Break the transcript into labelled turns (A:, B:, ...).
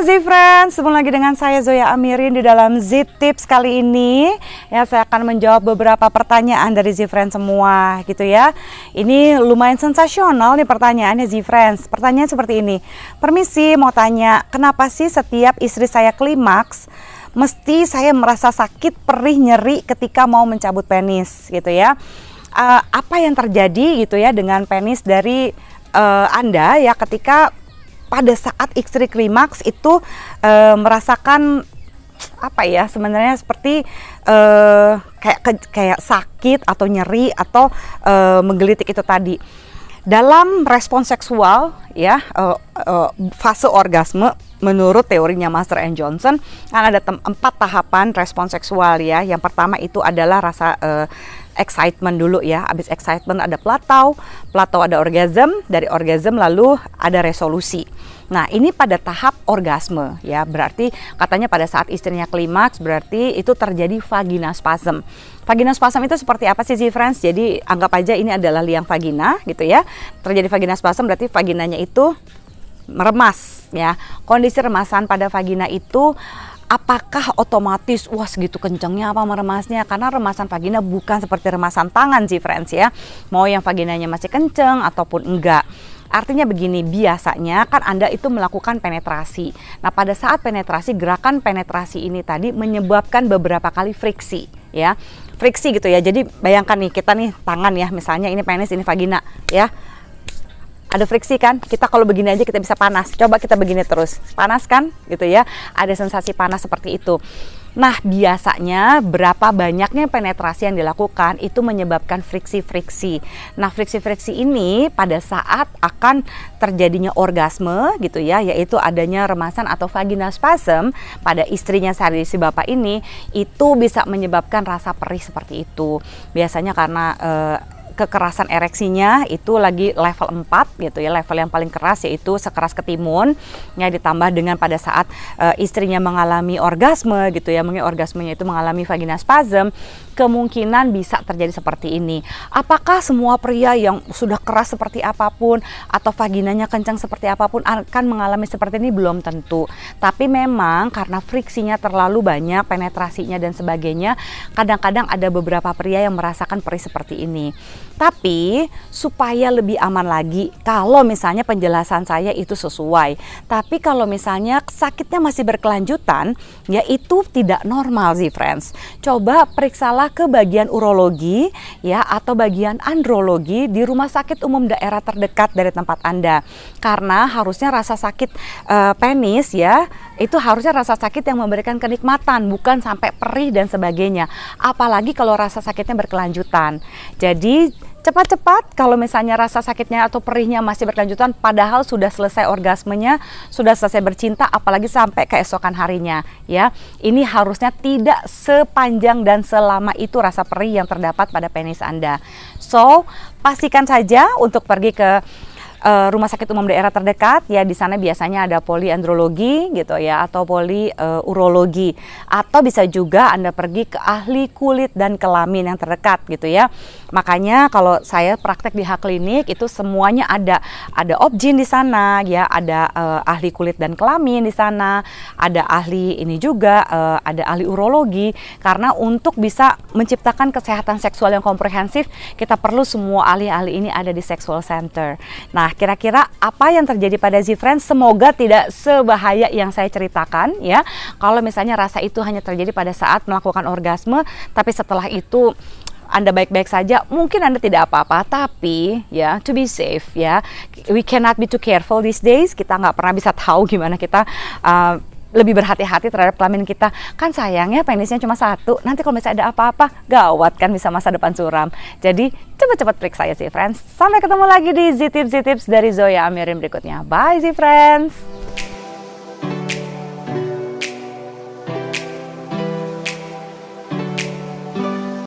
A: Z-Friends, ketemu lagi dengan saya Zoya Amirin di dalam Z-Tips kali ini. Ya, saya akan menjawab beberapa pertanyaan dari Z-Friends semua gitu ya. Ini lumayan sensasional nih pertanyaannya Z-Friends. Pertanyaan seperti ini. Permisi, mau tanya, kenapa sih setiap istri saya klimaks mesti saya merasa sakit, perih, nyeri ketika mau mencabut penis gitu ya. Apa yang terjadi gitu ya dengan penis dari Anda ya ketika pada saat istri klimaks itu merasakan apa ya, sebenarnya seperti kayak sakit atau nyeri atau menggelitik itu tadi. Dalam respon seksual ya, fase orgasme menurut teorinya Master and Johnson kan ada 4 tahapan respon seksual ya. Yang pertama itu adalah rasa excitement dulu ya. Habis excitement ada plateau ada orgasm, dari orgasm lalu ada resolusi. Nah, ini pada tahap orgasme ya. Berarti katanya pada saat istrinya klimaks berarti itu terjadi vagina spasm. Vagina spasm itu seperti apa sih Z-Friends? Jadi anggap aja ini adalah liang vagina gitu ya. Terjadi vagina spasm berarti vaginanya itu meremas ya. Kondisi remasan pada vagina itu apakah otomatis wah segitu kencangnya apa meremasnya? Karena remasan vagina bukan seperti remasan tangan Z-Friends ya. Mau yang vaginanya masih kenceng ataupun enggak. Artinya begini, biasanya kan Anda itu melakukan penetrasi. Nah, pada saat penetrasi, gerakan penetrasi ini tadi menyebabkan beberapa kali friksi ya. Friksi gitu ya. Jadi bayangkan nih, kita nih tangan ya, misalnya ini penis, ini vagina ya. Ada friksi kan, kita kalau begini aja kita bisa panas. Coba kita begini terus, panas kan gitu ya. Ada sensasi panas seperti itu. Nah, biasanya berapa banyaknya penetrasi yang dilakukan itu menyebabkan friksi-friksi. Nah, friksi-friksi ini pada saat akan terjadinya orgasme gitu ya, yaitu adanya remasan atau vagina spasm pada istrinya si bapak ini, itu bisa menyebabkan rasa perih seperti itu. Biasanya karena kekerasan ereksinya itu lagi level 4 gitu ya, level yang paling keras yaitu sekeras ketimun ya, ditambah dengan pada saat istrinya mengalami orgasme gitu ya, mungkin orgasmenya itu mengalami vagina spasm, kemungkinan bisa terjadi seperti ini. Apakah semua pria yang sudah keras seperti apapun atau vaginanya kencang seperti apapun akan mengalami seperti ini? Belum tentu. Tapi memang karena friksinya terlalu banyak, penetrasinya dan sebagainya, kadang-kadang ada beberapa pria yang merasakan perih seperti ini. Tapi supaya lebih aman lagi, kalau misalnya penjelasan saya itu sesuai, tapi kalau misalnya sakitnya masih berkelanjutan, ya itu tidak normal Z-Friends. Coba periksalah ke bagian urologi ya atau bagian andrologi di rumah sakit umum daerah terdekat dari tempat Anda. Karena harusnya rasa sakit penis ya, itu harusnya rasa sakit yang memberikan kenikmatan, bukan sampai perih dan sebagainya. Apalagi kalau rasa sakitnya berkelanjutan. Jadi cepat-cepat kalau misalnya rasa sakitnya atau perihnya masih berkelanjutan padahal sudah selesai orgasmenya, sudah selesai bercinta, apalagi sampai keesokan harinya ya. Ini harusnya tidak sepanjang dan selama itu rasa perih yang terdapat pada penis Anda. So, pastikan saja untuk pergi ke rumah sakit umum daerah terdekat ya. Di sana biasanya ada poliandrologi gitu ya atau poliurologi, atau bisa juga Anda pergi ke ahli kulit dan kelamin yang terdekat gitu ya. Makanya kalau saya praktek di H-Klinik itu semuanya ada obgyn di sana ya, ada ahli kulit dan kelamin di sana, ada ahli ini juga, ada ahli urologi, karena untuk bisa menciptakan kesehatan seksual yang komprehensif kita perlu semua ahli-ahli ini ada di sexual center. Nah, kira-kira apa yang terjadi pada Z-Friends? Semoga tidak sebahaya yang saya ceritakan ya. Kalau misalnya rasa itu hanya terjadi pada saat melakukan orgasme, tapi setelah itu Anda baik-baik saja, mungkin Anda tidak apa-apa. Tapi ya, to be safe ya, we cannot be too careful these days. Kita nggak pernah bisa tahu gimana kita lebih berhati-hati terhadap kelamin kita. Kan sayangnya penisnya cuma 1. Nanti kalau misalnya ada apa-apa, gawat kan, bisa masa depan suram. Jadi cepat-cepat periksa ya Z-Friends. Sampai ketemu lagi di Z-Tips dari Zoya Amirin berikutnya. Bye Z-Friends.